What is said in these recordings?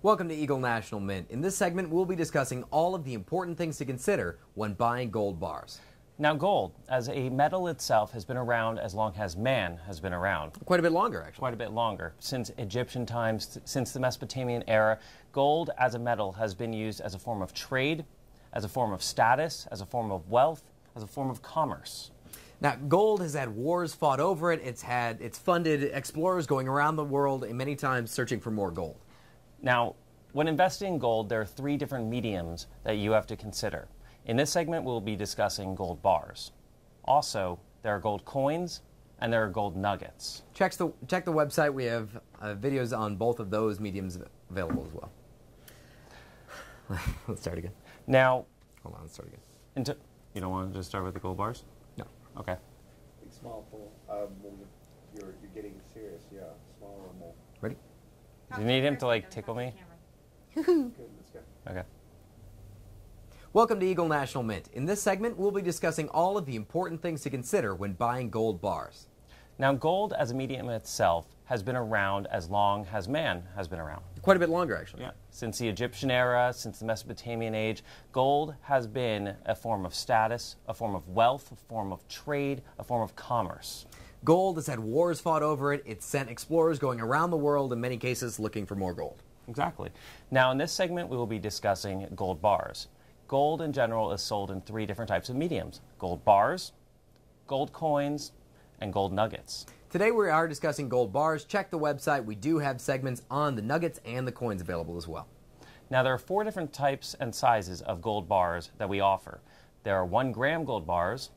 Welcome to Eagle National Mint. In this segment, we'll be discussing all of the important things to consider when buying gold bars. Now, gold, as a metal itself, has been around as long as man has been around. Quite a bit longer, actually. Quite a bit longer. Since Egyptian times, since the Mesopotamian era, gold as a metal has been used as a form of trade, as a form of status, as a form of wealth, as a form of commerce. Now, gold has had wars fought over it. It's funded explorers going around the world and many times searching for more gold. Now, when investing in gold, there are three different mediums that you have to consider. In this segment, we'll be discussing gold bars. Also, there are gold coins and there are gold nuggets. Check the website. We have videos on both of those mediums available as well. Let's start again. Now, hold on, let's start again. You don't want to just start with the gold bars? No. Okay. Big, small, full. You're getting serious. Yeah, small or more. Ready? Do you need him to like tickle me? Good, let's go. Okay. Welcome to Eagle National Mint. In this segment, we'll be discussing all of the important things to consider when buying gold bars. Now, gold as a medium itself has been around as long as man has been around. Quite a bit longer, actually. Yeah. Since the Egyptian era, since the Mesopotamian age, gold has been a form of status, a form of wealth, a form of trade, a form of commerce. Gold has had wars fought over it. It's sent explorers going around the world, in many cases looking for more gold. Exactly. Now, in this segment, we will be discussing gold bars. Gold in general is sold in three different types of mediums: gold bars, gold coins, and gold nuggets. Today we are discussing gold bars. Check the website. We do have segments on the nuggets and the coins available as well. Now, there are four different types and sizes of gold bars that we offer. There are 1 gram gold bars,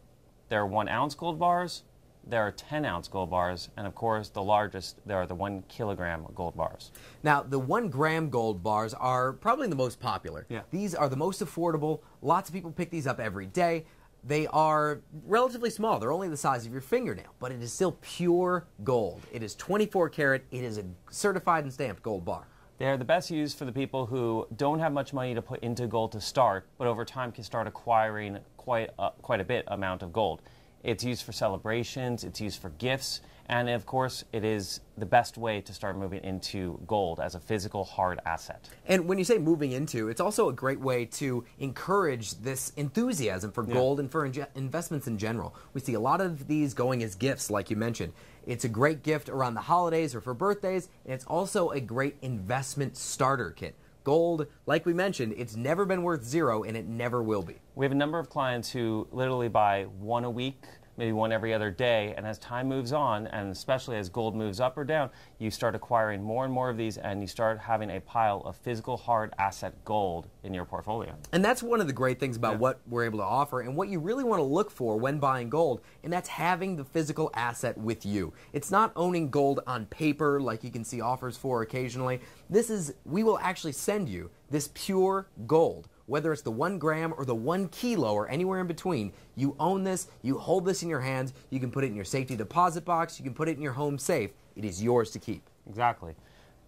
there are 1 ounce gold bars, there are 10-ounce gold bars, and of course, the largest, there are the 1 kilogram gold bars. Now, the 1 gram gold bars are probably the most popular. Yeah. These are the most affordable. Lots of people pick these up every day. They are relatively small. They're only the size of your fingernail, but it is still pure gold. It is 24 karat. It is a certified and stamped gold bar. They're the best used for the people who don't have much money to put into gold to start, but over time can start acquiring quite a bit amount of gold. It's used for celebrations, it's used for gifts, and of course, it is the best way to start moving into gold as a physical, hard asset. And when you say moving into, it's also a great way to encourage this enthusiasm for gold and for investments in general. We see a lot of these going as gifts, like you mentioned. It's a great gift around the holidays or for birthdays, and it's also a great investment starter kit. Gold, like we mentioned, it's never been worth zero, and it never will be. We have a number of clients who literally buy 1 a week, maybe 1 every other day, and as time moves on, and especially as gold moves up or down, you start acquiring more and more of these, and you start having a pile of physical hard asset gold in your portfolio. And that's one of the great things about what we're able to offer and what you really want to look for when buying gold, and that's having the physical asset with you. It's not owning gold on paper like you can see offers for occasionally. We will actually send you this pure gold. Whether it's the 1 gram or the 1 kilo or anywhere in between, you own this, you hold this in your hands, you can put it in your safety deposit box, you can put it in your home safe. It is yours to keep. Exactly.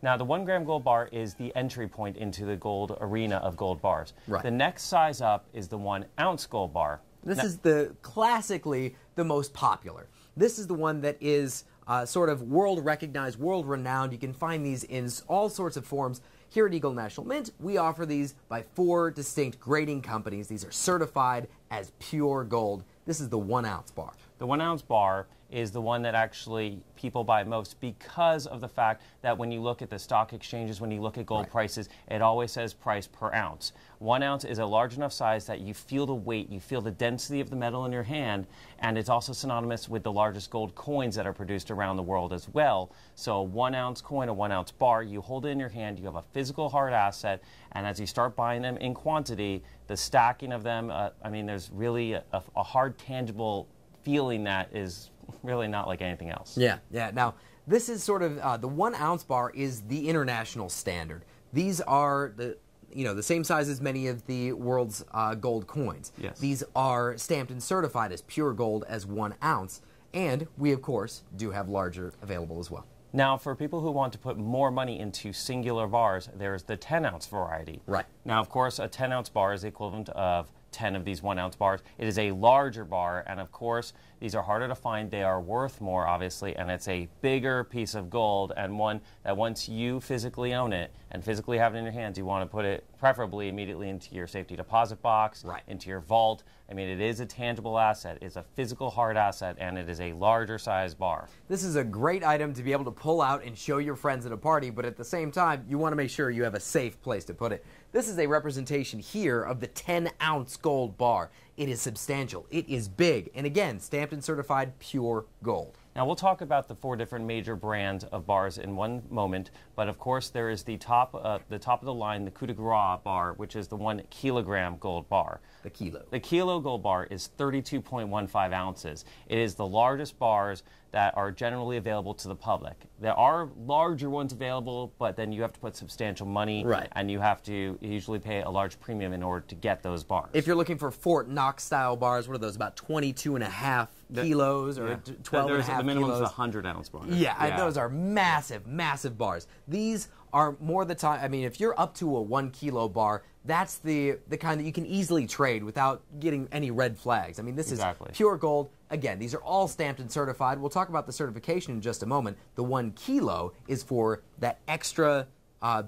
Now, the 1 gram gold bar is the entry point into the gold arena of gold bars. Right. The next size up is the 1 ounce gold bar. This is classically the most popular. This is the one that is sort of world recognized, world renowned. You can find these in all sorts of forms. Here at Eagle National Mint, we offer these by 4 distinct grading companies. These are certified as pure gold. This is the 1 ounce bar. The 1 ounce bar is the one that actually people buy most because of the fact that when you look at the stock exchanges, when you look at gold prices, it always says price per ounce. 1 ounce is a large enough size that you feel the weight, you feel the density of the metal in your hand, and it's also synonymous with the largest gold coins that are produced around the world as well. So a 1 ounce coin, a 1 ounce bar, you hold it in your hand, you have a physical hard asset, and as you start buying them in quantity, the stacking of them, I mean, there's really a hard, tangible feeling that is really not like anything else. Yeah. Now, this is sort of, the 1 ounce bar is the international standard. These are the same size as many of the world's gold coins. Yes. These are stamped and certified as pure gold as 1 ounce, and we, of course, do have larger available as well. Now, for people who want to put more money into singular bars, there's the 10 ounce variety. Right. Now, of course, a 10 ounce bar is the equivalent of 10 of these 1 ounce bars. It is a larger bar, and of course, these are harder to find. They are worth more, obviously, and it's a bigger piece of gold, and one that once you physically own it and physically have it in your hands, you want to put it preferably immediately into your safety deposit box, into your vault. I mean, it is a tangible asset. It's a physical hard asset, and it is a larger size bar. This is a great item to be able to pull out and show your friends at a party, but at the same time, you want to make sure you have a safe place to put it. This is a representation here of the 10-ounce gold bar. It is substantial, it is big, and again, stamped and certified pure gold. Now, we'll talk about the 4 different major brands of bars in one moment, but of course there is the top of the line, the coup de grace bar, which is the 1 kilogram gold bar. The kilo. The kilo gold bar is 32.15 ounces. It is the largest bars that are generally available to the public. There are larger ones available, but then you have to put substantial money, and you have to usually pay a large premium in order to get those bars. If you're looking for Fort Knox style bars, what are those, about 22.5 kilos or 12 and a half the minimum kilos? is a 100-ounce bar. Yeah, those are massive, massive bars. These are more the time, I mean, if you're up to a 1 kilo bar, that's the kind that you can easily trade without getting any red flags. I mean, this is pure gold. Again, these are all stamped and certified. We'll talk about the certification in just a moment. The 1 kilo is for that extra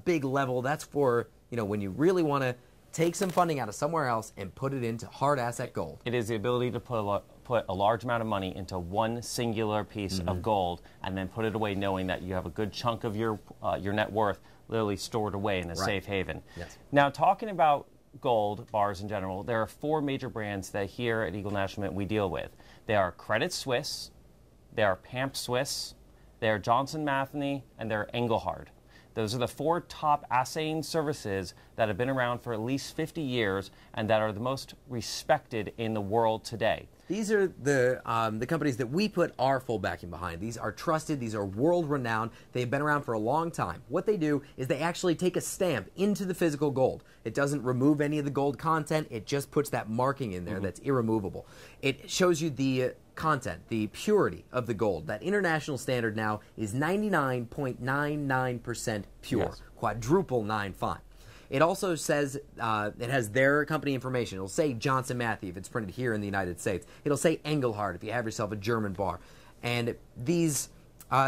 big level. That's for, you know, when you really want to take some funding out of somewhere else and put it into hard asset gold. It is the ability to put a large amount of money into one singular piece of gold and then put it away knowing that you have a good chunk of your net worth literally stored away in a safe haven. Yes. Now, talking about gold bars in general, there are 4 major brands that here at Eagle National Mint we deal with. They are Credit Suisse, they are Pamp Swiss, they are Johnson Matthey, and they're Engelhard. Those are the 4 top assaying services that have been around for at least 50 years and that are the most respected in the world today. These are the companies that we put our full backing behind. These are trusted. These are world-renowned. They've been around for a long time. What they do is they actually take a stamp into the physical gold. It doesn't remove any of the gold content. It just puts that marking in there that's irremovable. It shows you the content, the purity of the gold. That international standard now is 99.99% pure, quadruple 95. It also says, it has their company information. It'll say Johnson Matthey if it's printed here in the United States. It'll say Engelhard if you have yourself a German bar. And these,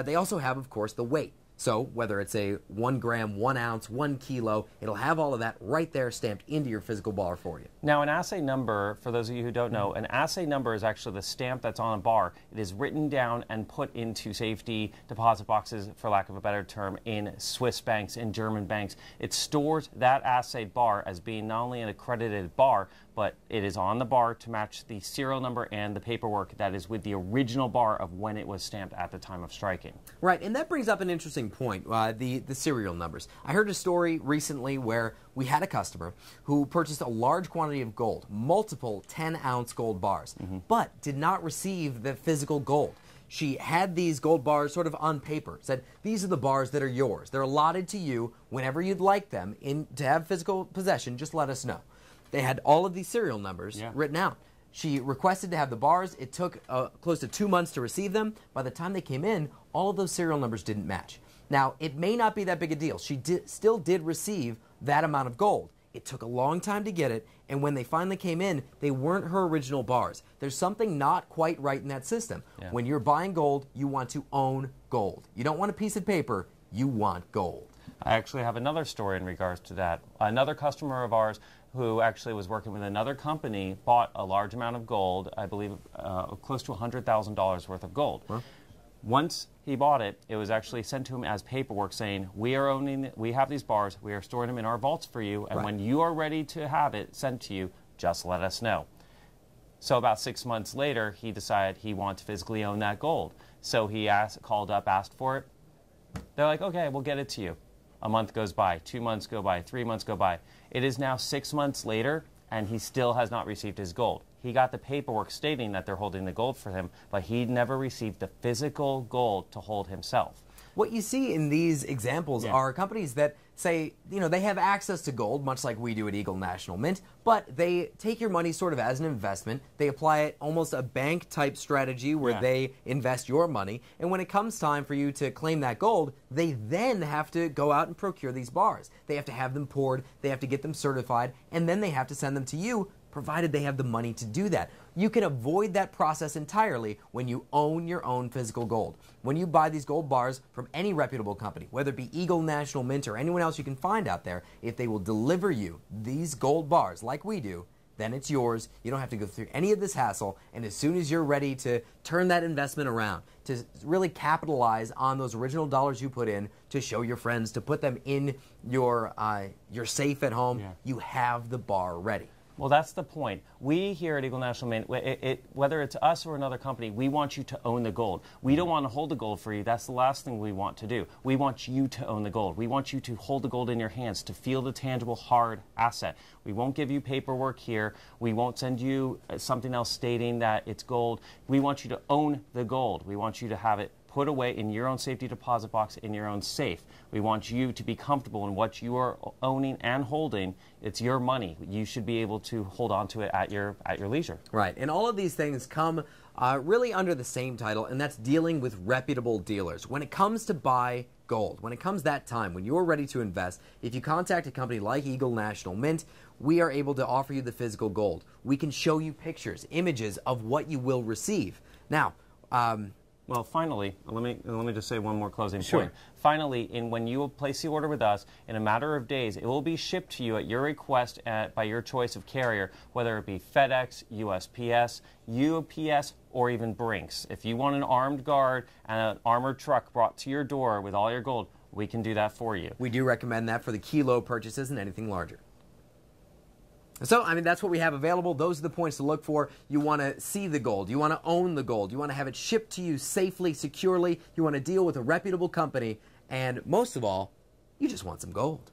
they also have, of course, the weight. So whether it's a 1 gram, 1 ounce, 1 kilo, it'll have all of that right there stamped into your physical bar for you. Now, an assay number, for those of you who don't know, an assay number is actually the stamp that's on a bar. It is written down and put into safety deposit boxes, for lack of a better term, in Swiss banks, in German banks. It stores that assayed bar as being not only an accredited bar, but it is on the bar to match the serial number and the paperwork that is with the original bar of when it was stamped at the time of striking. Right, and that brings up an interesting point, the serial numbers. I heard a story recently where we had a customer who purchased a large quantity of gold, multiple 10-ounce gold bars, but did not receive the physical gold. She had these gold bars sort of on paper, said, these are the bars that are yours. They're allotted to you whenever you'd like them. To have physical possession, just let us know. They had all of these serial numbers written out. She requested to have the bars. It took close to 2 months to receive them. By the time they came in, all of those serial numbers didn't match. Now, it may not be that big a deal. She still did receive that amount of gold. It took a long time to get it, and when they finally came in, they weren't her original bars. There's something not quite right in that system. When you're buying gold, you want to own gold. You don't want a piece of paper, you want gold. I actually have another story in regards to that. Another customer of ours who actually was working with another company bought a large amount of gold, I believe close to $100,000 worth of gold. Huh? Once he bought it, it was actually sent to him as paperwork saying, we have these bars, we are storing them in our vaults for you, and when you are ready to have it sent to you, just let us know. So about 6 months later, he decided he wanted to physically own that gold. So he called up, asked for it. They're like, okay, we'll get it to you. A month goes by, 2 months go by, 3 months go by. It is now 6 months later, and he still has not received his gold. He got the paperwork stating that they're holding the gold for him, but he never received the physical gold to hold himself. What you see in these examples are companies that say, you know, they have access to gold, much like we do at Eagle National Mint, but they take your money sort of as an investment. They apply it almost a bank-type strategy where they invest your money, and when it comes time for you to claim that gold, they then have to go out and procure these bars. They have to have them poured, they have to get them certified, and then they have to send them to you provided they have the money to do that. You can avoid that process entirely when you own your own physical gold. When you buy these gold bars from any reputable company, whether it be Eagle, National Mint, or anyone else you can find out there, if they will deliver you these gold bars like we do, then it's yours. You don't have to go through any of this hassle, and as soon as you're ready to turn that investment around, to really capitalize on those original dollars you put in, to show your friends, to put them in your safe at home, you have the bar ready. Well, that's the point. We here at Eagle National Mint, whether it's us or another company, we want you to own the gold. We don't want to hold the gold for you. That's the last thing we want to do. We want you to own the gold. We want you to hold the gold in your hands, to feel the tangible, hard asset. We won't give you paperwork here. We won't send you something else stating that it's gold. We want you to own the gold. We want you to have it put away in your own safety deposit box in your own safe. We want you to be comfortable in what you are owning and holding. It's your money. You should be able to hold on to it at your leisure. Right, and all of these things come really under the same title, and that's dealing with reputable dealers. When it comes to buy gold, when it comes that time, when you're ready to invest, if you contact a company like Eagle National Mint, we are able to offer you the physical gold. We can show you pictures, images of what you will receive. Now, well, finally, let me just say one more closing point. Finally, when you place the order with us, in a matter of days, it will be shipped to you at your request by your choice of carrier, whether it be FedEx, USPS, UPS, or even Brinks. If you want an armed guard and an armored truck brought to your door with all your gold, we can do that for you. We do recommend that for the kilo purchases and anything larger. So, I mean, that's what we have available. Those are the points to look for. You want to see the gold. You want to own the gold. You want to have it shipped to you safely, securely. You want to deal with a reputable company. And most of all, you just want some gold.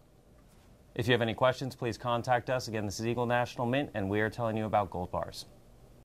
If you have any questions, please contact us. Again, this is Eagle National Mint, and we are telling you about gold bars.